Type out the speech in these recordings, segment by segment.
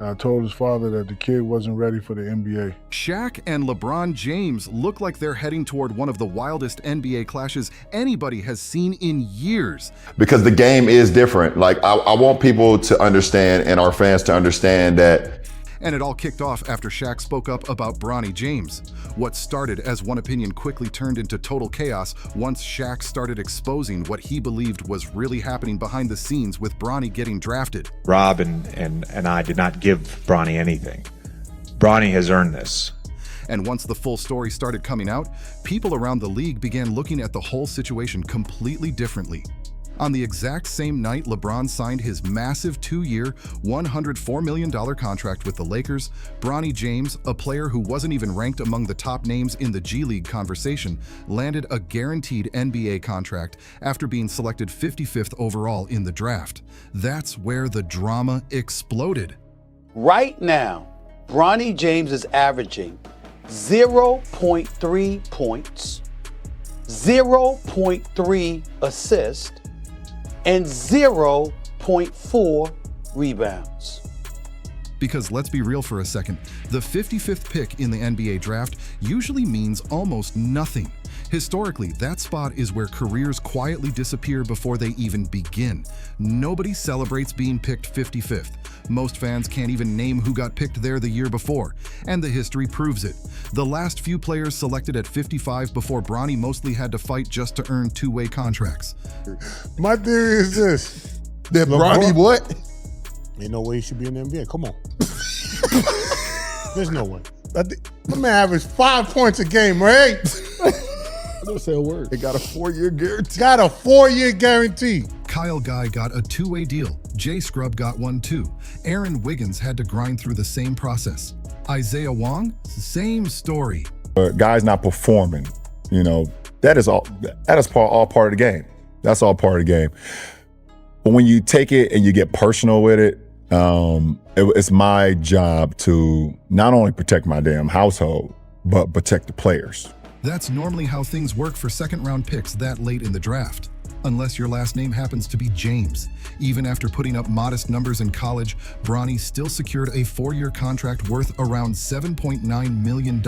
I told his father that the kid wasn't ready for the NBA. Shaq and LeBron James look like they're heading toward one of the wildest NBA clashes anybody has seen in years. Because the game is different. Like, I want people to understand and our fans to understand that. And it all kicked off after Shaq spoke up about Bronny James. What started as one opinion quickly turned into total chaos once Shaq started exposing what he believed was really happening behind the scenes with Bronny getting drafted. Rob and I did not give Bronny anything. Bronny has earned this. And once the full story started coming out, people around the league began looking at the whole situation completely differently. On the exact same night LeBron signed his massive 2-year, $104 million contract with the Lakers, Bronny James, a player who wasn't even ranked among the top names in the G League conversation, landed a guaranteed NBA contract after being selected 55th overall in the draft. That's where the drama exploded. Right now, Bronny James is averaging 0.3 points, 0.3 assists, and 0.4 rebounds. Because let's be real for a second, the 55th pick in the NBA draft usually means almost nothing. Historically, that spot is where careers quietly disappear before they even begin. Nobody celebrates being picked 55th. Most fans can't even name who got picked there the year before, and the history proves it. The last few players selected at 55 before Bronny mostly had to fight just to earn two-way contracts. My theory is this. That Bronny what? Ain't no way he should be in the NBA. Come on. There's no way. My man averaged 5 points a game, right? I don't say a word. They got a 4-year guarantee. Got a 4-year guarantee. Kyle Guy got a two-way deal. Jay Scrubb got one too. Aaron Wiggins had to grind through the same process. Isaiah Wong, same story. Guys not performing, that is all part of the game. That's all part of the game. But when you take it and you get personal with it, it's my job to not only protect my damn household, but protect the players. That's normally how things work for second-round picks that late in the draft. Unless your last name happens to be James. Even after putting up modest numbers in college, Bronny still secured a 4-year contract worth around $7.9 million,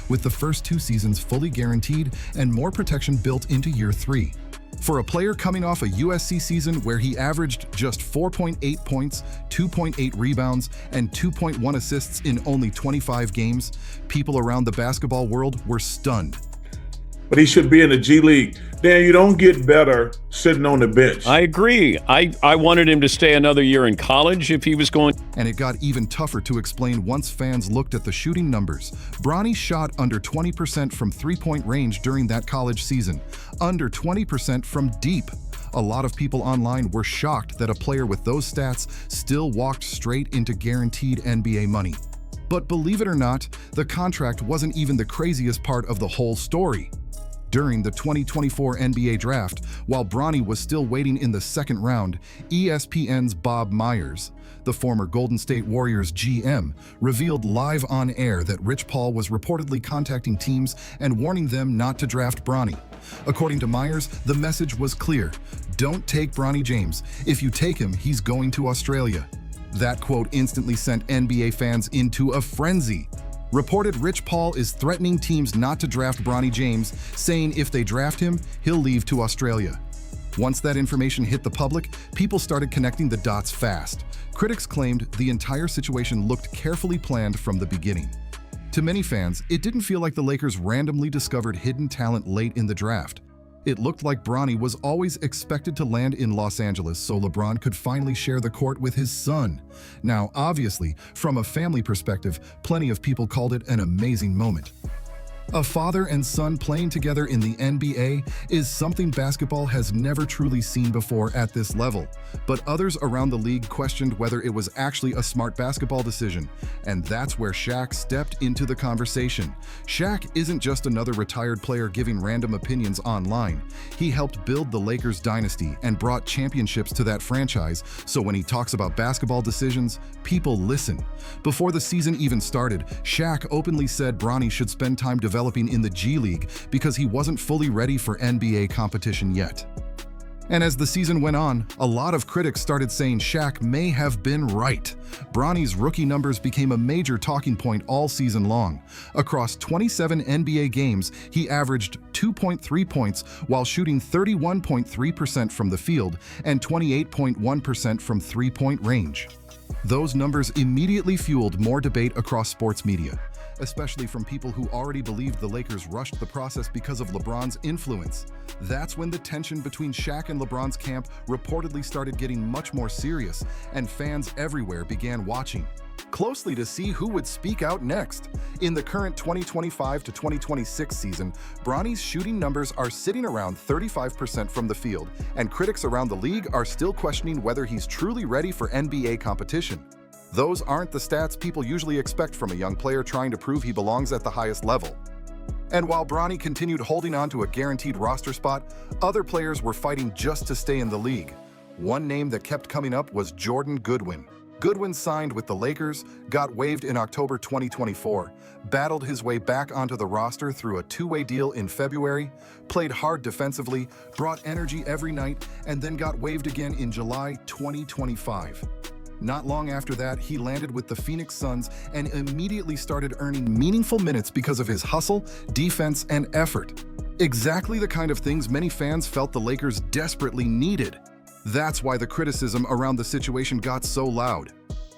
with the first 2 seasons fully guaranteed and more protection built into year 3. For a player coming off a USC season where he averaged just 4.8 points, 2.8 rebounds, and 2.1 assists in only 25 games, people around the basketball world were stunned. But he should be in the G League. Dan, you don't get better sitting on the bench. I agree. I wanted him to stay another year in college if he was going. And it got even tougher to explain once fans looked at the shooting numbers. Bronny shot under 20% from three-point range during that college season, under 20% from deep. A lot of people online were shocked that a player with those stats still walked straight into guaranteed NBA money. But believe it or not, the contract wasn't even the craziest part of the whole story. During the 2024 NBA draft, while Bronny was still waiting in the second round, ESPN's Bob Myers, the former Golden State Warriors GM, revealed live on air that Rich Paul was reportedly contacting teams and warning them not to draft Bronny. According to Myers, the message was clear: don't take Bronny James. If you take him, he's going to Australia. That quote instantly sent NBA fans into a frenzy. Reported Rich Paul is threatening teams not to draft Bronny James, saying if they draft him, he'll leave to Australia. Once that information hit the public, people started connecting the dots fast. Critics claimed the entire situation looked carefully planned from the beginning. To many fans, it didn't feel like the Lakers randomly discovered hidden talent late in the draft. It looked like Bronny was always expected to land in Los Angeles so LeBron could finally share the court with his son. Now, obviously, from a family perspective, plenty of people called it an amazing moment. A father and son playing together in the NBA is something basketball has never truly seen before at this level, but others around the league questioned whether it was actually a smart basketball decision, and that's where Shaq stepped into the conversation. Shaq isn't just another retired player giving random opinions online. He helped build the Lakers dynasty and brought championships to that franchise, so when he talks about basketball decisions, people listen. Before the season even started, Shaq openly said Bronny should spend time developing in the G League because he wasn't fully ready for NBA competition yet. And as the season went on, a lot of critics started saying Shaq may have been right. Bronny's rookie numbers became a major talking point all season long. Across 27 NBA games, he averaged 2.3 points while shooting 31.3% from the field and 28.1% from three-point range. Those numbers immediately fueled more debate across sports media, especially from people who already believed the Lakers rushed the process because of LeBron's influence. That's when the tension between Shaq and LeBron's camp reportedly started getting much more serious, and fans everywhere began watching closely to see who would speak out next. In the current 2025 to 2026 season, Bronny's shooting numbers are sitting around 35% from the field, and critics around the league are still questioning whether he's truly ready for NBA competition. Those aren't the stats people usually expect from a young player trying to prove he belongs at the highest level. And while Bronny continued holding on to a guaranteed roster spot, other players were fighting just to stay in the league. One name that kept coming up was Jordan Goodwin. Goodwin signed with the Lakers, got waived in October 2024, battled his way back onto the roster through a two-way deal in February, played hard defensively, brought energy every night, and then got waived again in July 2025. Not long after that, he landed with the Phoenix Suns and immediately started earning meaningful minutes because of his hustle, defense, and effort. Exactly the kind of things many fans felt the Lakers desperately needed. That's why the criticism around the situation got so loud.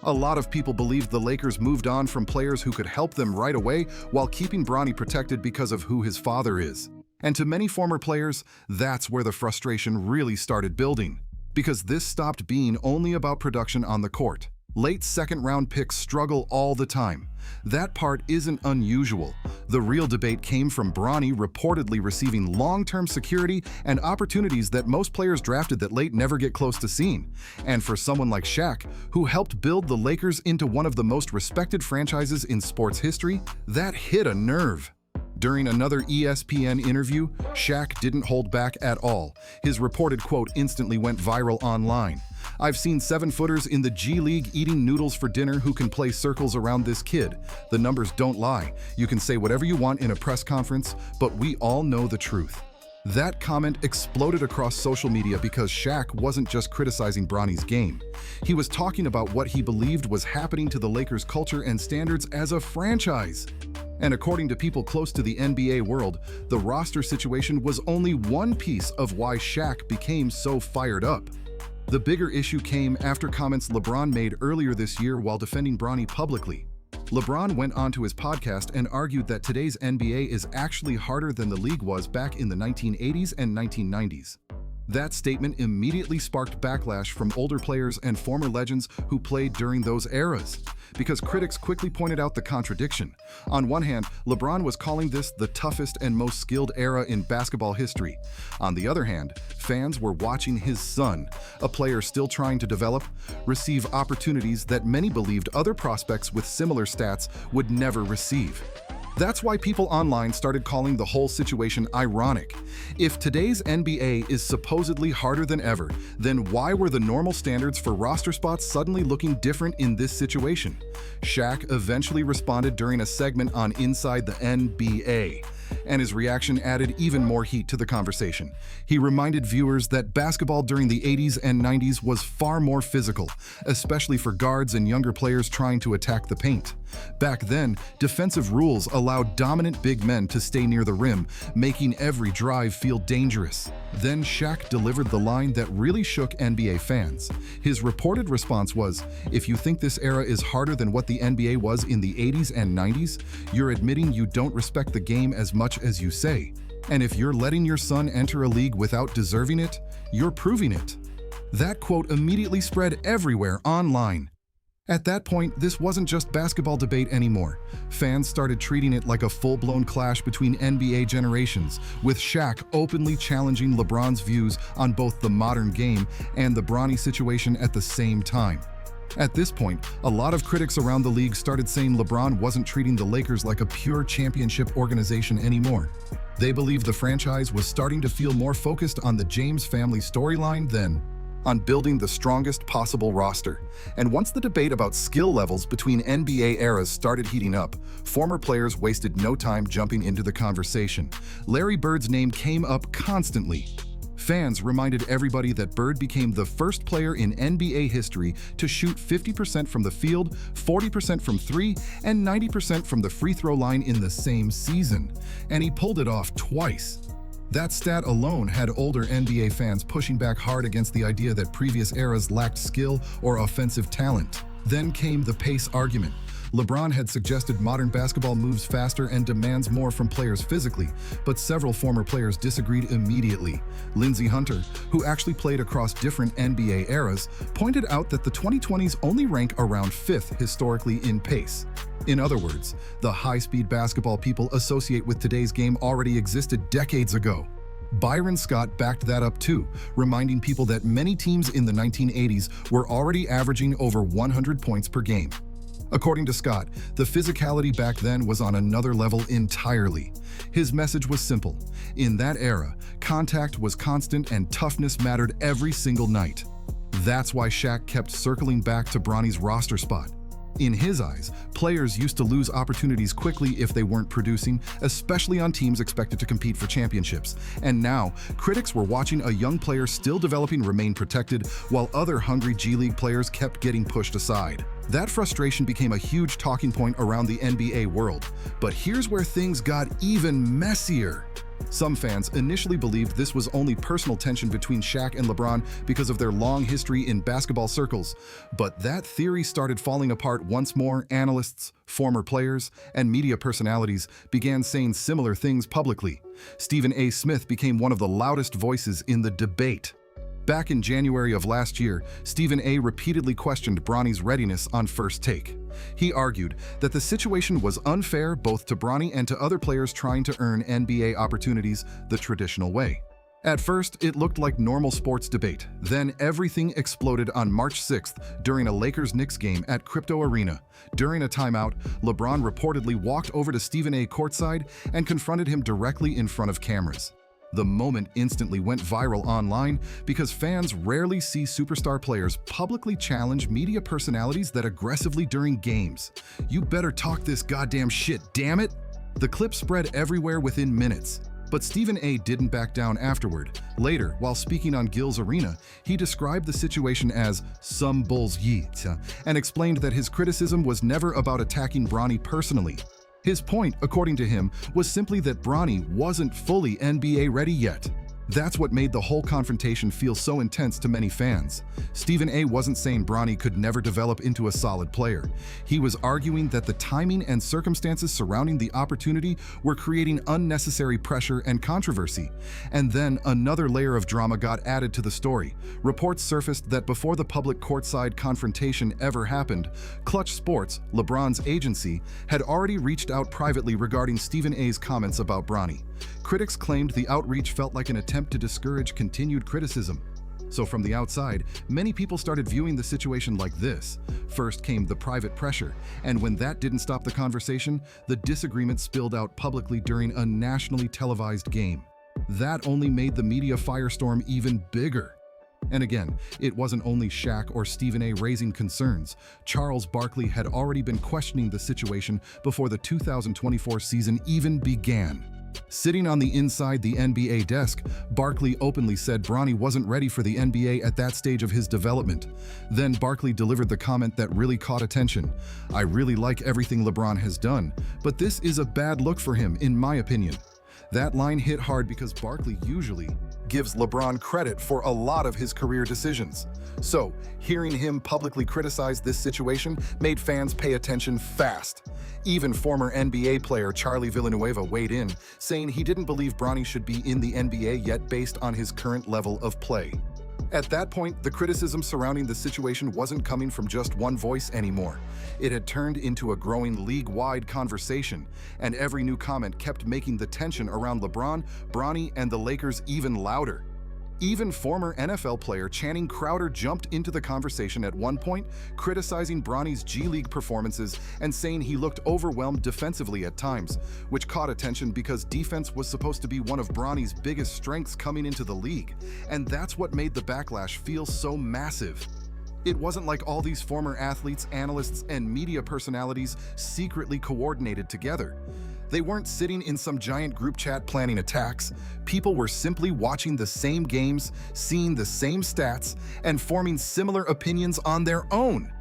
A lot of people believed the Lakers moved on from players who could help them right away while keeping Bronny protected because of who his father is. And to many former players, that's where the frustration really started building. Because this stopped being only about production on the court. Late second-round picks struggle all the time. That part isn't unusual. The real debate came from Bronny reportedly receiving long-term security and opportunities that most players drafted that late never get close to seeing. And for someone like Shaq, who helped build the Lakers into one of the most respected franchises in sports history, that hit a nerve. During another ESPN interview, Shaq didn't hold back at all. His reported quote instantly went viral online. "I've seen 7-footers in the G League eating noodles for dinner who can play circles around this kid. The numbers don't lie. You can say whatever you want in a press conference, but we all know the truth." That comment exploded across social media because Shaq wasn't just criticizing Bronny's game. He was talking about what he believed was happening to the Lakers' culture and standards as a franchise. And according to people close to the NBA world, the roster situation was only one piece of why Shaq became so fired up. The bigger issue came after comments LeBron made earlier this year while defending Bronny publicly. LeBron went onto his podcast and argued that today's NBA is actually harder than the league was back in the 1980s and 1990s. That statement immediately sparked backlash from older players and former legends who played during those eras, because critics quickly pointed out the contradiction. On one hand, LeBron was calling this the toughest and most skilled era in basketball history. On the other hand, fans were watching his son, a player still trying to develop, receive opportunities that many believed other prospects with similar stats would never receive. That's why people online started calling the whole situation ironic. If today's NBA is supposedly harder than ever, then why were the normal standards for roster spots suddenly looking different in this situation? Shaq eventually responded during a segment on Inside the NBA, and his reaction added even more heat to the conversation. He reminded viewers that basketball during the 80s and 90s was far more physical, especially for guards and younger players trying to attack the paint. Back then, defensive rules allowed dominant big men to stay near the rim, making every drive feel dangerous. Then Shaq delivered the line that really shook NBA fans. His reported response was, "If you think this era is harder than what the NBA was in the 80s and 90s, you're admitting you don't respect the game as much as you say. And if you're letting your son enter a league without deserving it, you're proving it." That quote immediately spread everywhere online. At that point, this wasn't just basketball debate anymore. Fans started treating it like a full-blown clash between NBA generations, with Shaq openly challenging LeBron's views on both the modern game and the Bronny situation at the same time. At this point, a lot of critics around the league started saying LeBron wasn't treating the Lakers like a pure championship organization anymore. They believed the franchise was starting to feel more focused on the James family storyline than on building the strongest possible roster. And once the debate about skill levels between NBA eras started heating up, former players wasted no time jumping into the conversation. Larry Bird's name came up constantly. Fans reminded everybody that Bird became the first player in NBA history to shoot 50% from the field, 40% from three, and 90% from the free throw line in the same season. And he pulled it off twice. That stat alone had older NBA fans pushing back hard against the idea that previous eras lacked skill or offensive talent. Then came the pace argument. LeBron had suggested modern basketball moves faster and demands more from players physically, but several former players disagreed immediately. Lindsey Hunter, who actually played across different NBA eras, pointed out that the 2020s only rank around 5th historically in pace. In other words, the high-speed basketball people associate with today's game already existed decades ago. Byron Scott backed that up too, reminding people that many teams in the 1980s were already averaging over 100 points per game. According to Scott, the physicality back then was on another level entirely. His message was simple. In that era, contact was constant and toughness mattered every single night. That's why Shaq kept circling back to Bronny's roster spot. In his eyes, players used to lose opportunities quickly if they weren't producing, especially on teams expected to compete for championships. And now, critics were watching a young player still developing remain protected, while other hungry G League players kept getting pushed aside. That frustration became a huge talking point around the NBA world. But here's where things got even messier. Some fans initially believed this was only personal tension between Shaq and LeBron because of their long history in basketball circles. But that theory started falling apart once more analysts, former players, and media personalities began saying similar things publicly. Stephen A. Smith became one of the loudest voices in the debate. Back in January of last year, Stephen A. repeatedly questioned Bronny's readiness on First Take. He argued that the situation was unfair both to Bronny and to other players trying to earn NBA opportunities the traditional way. At first, it looked like normal sports debate. Then everything exploded on March 6th during a Lakers-Knicks game at Crypto Arena. During a timeout, LeBron reportedly walked over to Stephen A. courtside and confronted him directly in front of cameras. The moment instantly went viral online because fans rarely see superstar players publicly challenge media personalities that aggressively during games. You better talk this goddamn shit, damn it! The clip spread everywhere within minutes. But Stephen A. didn't back down afterward. Later, while speaking on Gil's Arena, he described the situation as some bullshit and explained that his criticism was never about attacking Bronny personally. His point, according to him, was simply that Bronny wasn't fully NBA ready yet. That's what made the whole confrontation feel so intense to many fans. Stephen A. wasn't saying Bronny could never develop into a solid player. He was arguing that the timing and circumstances surrounding the opportunity were creating unnecessary pressure and controversy. And then another layer of drama got added to the story. Reports surfaced that before the public courtside confrontation ever happened, Clutch Sports, LeBron's agency, had already reached out privately regarding Stephen A.'s comments about Bronny. Critics claimed the outreach felt like an attempt to discourage continued criticism. So from the outside, many people started viewing the situation like this. First came the private pressure, and when that didn't stop the conversation, the disagreement spilled out publicly during a nationally televised game. That only made the media firestorm even bigger. And again, it wasn't only Shaq or Stephen A. raising concerns. Charles Barkley had already been questioning the situation before the 2024 season even began. Sitting on the inside the NBA desk, Barkley openly said Bronny wasn't ready for the NBA at that stage of his development. Then Barkley delivered the comment that really caught attention. "I really like everything LeBron has done, but this is a bad look for him, in my opinion." That line hit hard because Barkley usually gives LeBron credit for a lot of his career decisions. So, hearing him publicly criticize this situation made fans pay attention fast. Even former NBA player Charlie Villanueva weighed in, saying he didn't believe Bronny should be in the NBA yet based on his current level of play. At that point, the criticism surrounding the situation wasn't coming from just one voice anymore. It had turned into a growing league-wide conversation, and every new comment kept making the tension around LeBron, Bronny, and the Lakers even louder. Even former NFL player Channing Crowder jumped into the conversation at one point, criticizing Bronny's G League performances and saying he looked overwhelmed defensively at times, which caught attention because defense was supposed to be one of Bronny's biggest strengths coming into the league, and that's what made the backlash feel so massive. It wasn't like all these former athletes, analysts, and media personalities secretly coordinated together. They weren't sitting in some giant group chat planning attacks. People were simply watching the same games, seeing the same stats, and forming similar opinions on their own.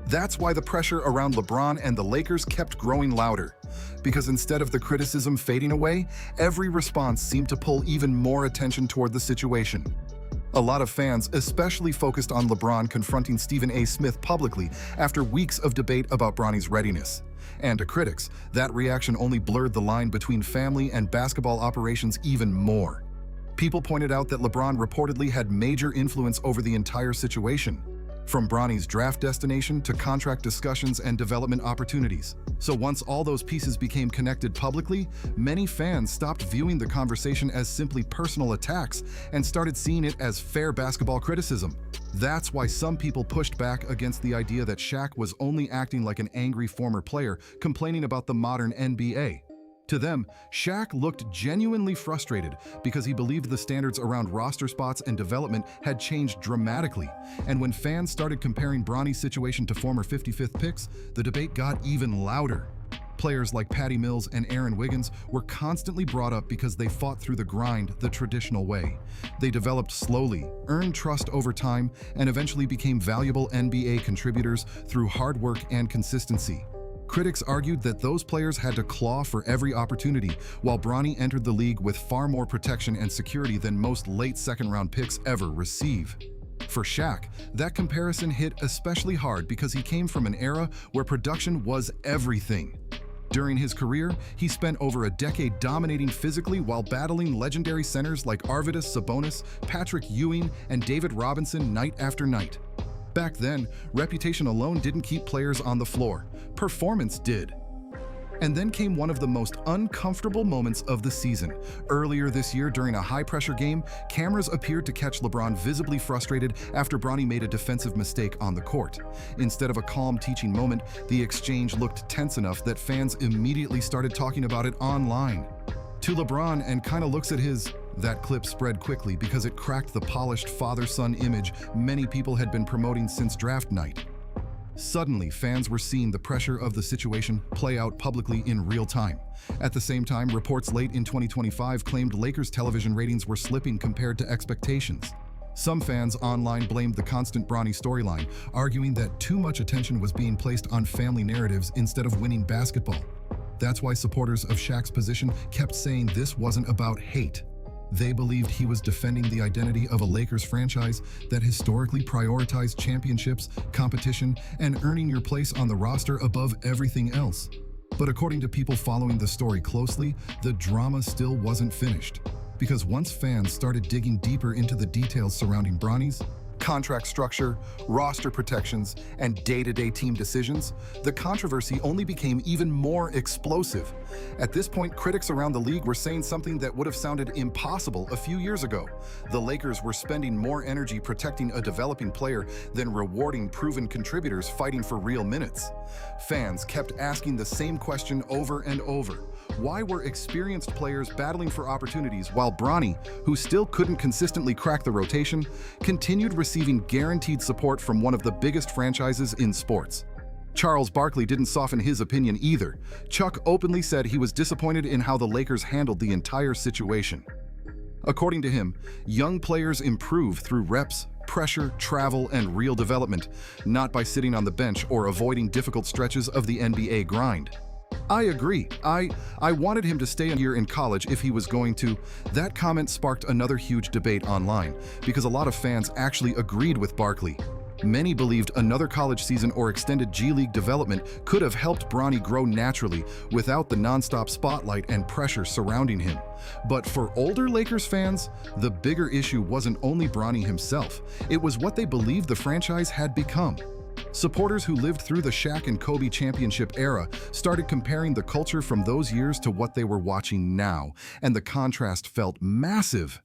That's why the pressure around LeBron and the Lakers kept growing louder. Because instead of the criticism fading away, every response seemed to pull even more attention toward the situation. A lot of fans especially focused on LeBron confronting Stephen A. Smith publicly after weeks of debate about Bronny's readiness. And to critics, that reaction only blurred the line between family and basketball operations even more. People pointed out that LeBron reportedly had major influence over the entire situation, from Bronny's draft destination to contract discussions and development opportunities. So once all those pieces became connected publicly, many fans stopped viewing the conversation as simply personal attacks and started seeing it as fair basketball criticism. That's why some people pushed back against the idea that Shaq was only acting like an angry former player complaining about the modern NBA. To them, Shaq looked genuinely frustrated because he believed the standards around roster spots and development had changed dramatically. And when fans started comparing Bronny's situation to former 55th picks, the debate got even louder. Players like Patty Mills and Aaron Wiggins were constantly brought up because they fought through the grind the traditional way. They developed slowly, earned trust over time, and eventually became valuable NBA contributors through hard work and consistency. Critics argued that those players had to claw for every opportunity, while Bronny entered the league with far more protection and security than most late second-round picks ever receive. For Shaq, that comparison hit especially hard because he came from an era where production was everything. During his career, he spent over a decade dominating physically while battling legendary centers like Arvydas Sabonis, Patrick Ewing, and David Robinson night after night. Back then, reputation alone didn't keep players on the floor. Performance did. And then came one of the most uncomfortable moments of the season. Earlier this year, during a high-pressure game, cameras appeared to catch LeBron visibly frustrated after Bronny made a defensive mistake on the court. Instead of a calm teaching moment, the exchange looked tense enough that fans immediately started talking about it online. To LeBron, and kinda looks at his... That clip spread quickly because it cracked the polished father-son image many people had been promoting since draft night. Suddenly, fans were seeing the pressure of the situation play out publicly in real time. At the same time, reports late in 2025 claimed Lakers television ratings were slipping compared to expectations. Some fans online blamed the constant Bronny storyline, arguing that too much attention was being placed on family narratives instead of winning basketball. That's why supporters of Shaq's position kept saying this wasn't about hate. They believed he was defending the identity of a Lakers franchise that historically prioritized championships, competition, and earning your place on the roster above everything else. But according to people following the story closely, the drama still wasn't finished. Because once fans started digging deeper into the details surrounding Bronny's contract structure, roster protections, and day-to-day team decisions, the controversy only became even more explosive. At this point, critics around the league were saying something that would have sounded impossible a few years ago. The Lakers were spending more energy protecting a developing player than rewarding proven contributors fighting for real minutes. Fans kept asking the same question over and over. Why were experienced players battling for opportunities while Bronny, who still couldn't consistently crack the rotation, continued receiving guaranteed support from one of the biggest franchises in sports? Charles Barkley didn't soften his opinion either. Chuck openly said he was disappointed in how the Lakers handled the entire situation. According to him, young players improve through reps, pressure, travel, and real development, not by sitting on the bench or avoiding difficult stretches of the NBA grind. I agree. I wanted him to stay a year in college if he was going to. That comment sparked another huge debate online because a lot of fans actually agreed with Barkley. Many believed another college season or extended G League development could have helped Bronny grow naturally without the nonstop spotlight and pressure surrounding him. But for older Lakers fans, the bigger issue wasn't only Bronny himself, it was what they believed the franchise had become. Supporters who lived through the Shaq and Kobe championship era started comparing the culture from those years to what they were watching now, and the contrast felt massive.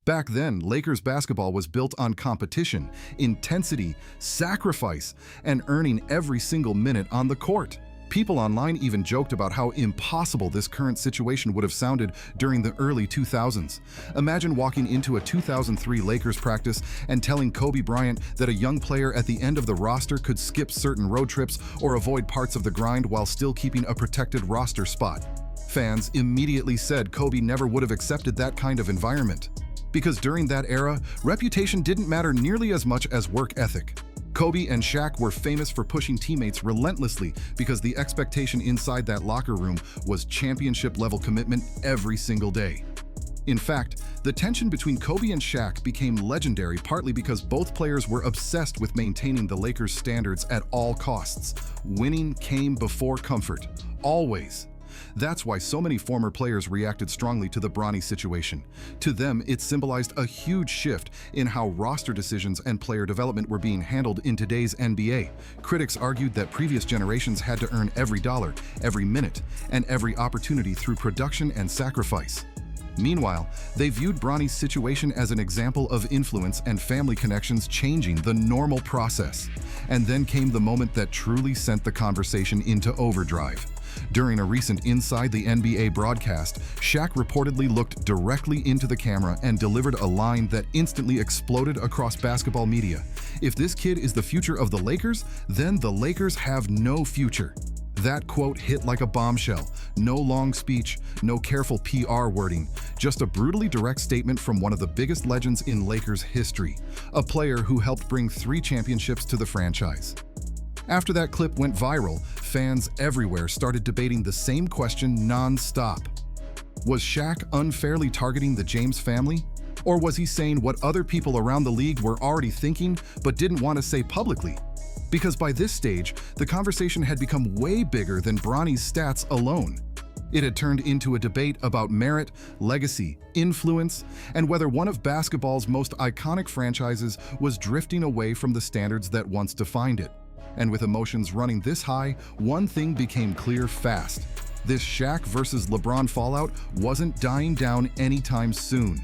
Back then, Lakers basketball was built on competition, intensity, sacrifice, and earning every single minute on the court. People online even joked about how impossible this current situation would have sounded during the early 2000s. Imagine walking into a 2003 Lakers practice and telling Kobe Bryant that a young player at the end of the roster could skip certain road trips or avoid parts of the grind while still keeping a protected roster spot. Fans immediately said Kobe never would have accepted that kind of environment. Because during that era, reputation didn't matter nearly as much as work ethic. Kobe and Shaq were famous for pushing teammates relentlessly because the expectation inside that locker room was championship-level commitment every single day. In fact, the tension between Kobe and Shaq became legendary partly because both players were obsessed with maintaining the Lakers' standards at all costs. Winning came before comfort, always. That's why so many former players reacted strongly to the Bronny situation. To them, it symbolized a huge shift in how roster decisions and player development were being handled in today's NBA. Critics argued that previous generations had to earn every dollar, every minute, and every opportunity through production and sacrifice. Meanwhile, they viewed Bronny's situation as an example of influence and family connections changing the normal process. And then came the moment that truly sent the conversation into overdrive. During a recent Inside the NBA broadcast, Shaq reportedly looked directly into the camera and delivered a line that instantly exploded across basketball media. If this kid is the future of the Lakers, then the Lakers have no future. That quote hit like a bombshell. No long speech, no careful PR wording, just a brutally direct statement from one of the biggest legends in Lakers history, a player who helped bring 3 championships to the franchise. After that clip went viral, fans everywhere started debating the same question non-stop. Was Shaq unfairly targeting the James family? Or was he saying what other people around the league were already thinking but didn't want to say publicly? Because by this stage, the conversation had become way bigger than Bronny's stats alone. It had turned into a debate about merit, legacy, influence, and whether one of basketball's most iconic franchises was drifting away from the standards that once defined it. And with emotions running this high, one thing became clear fast. This Shaq versus LeBron fallout wasn't dying down anytime soon.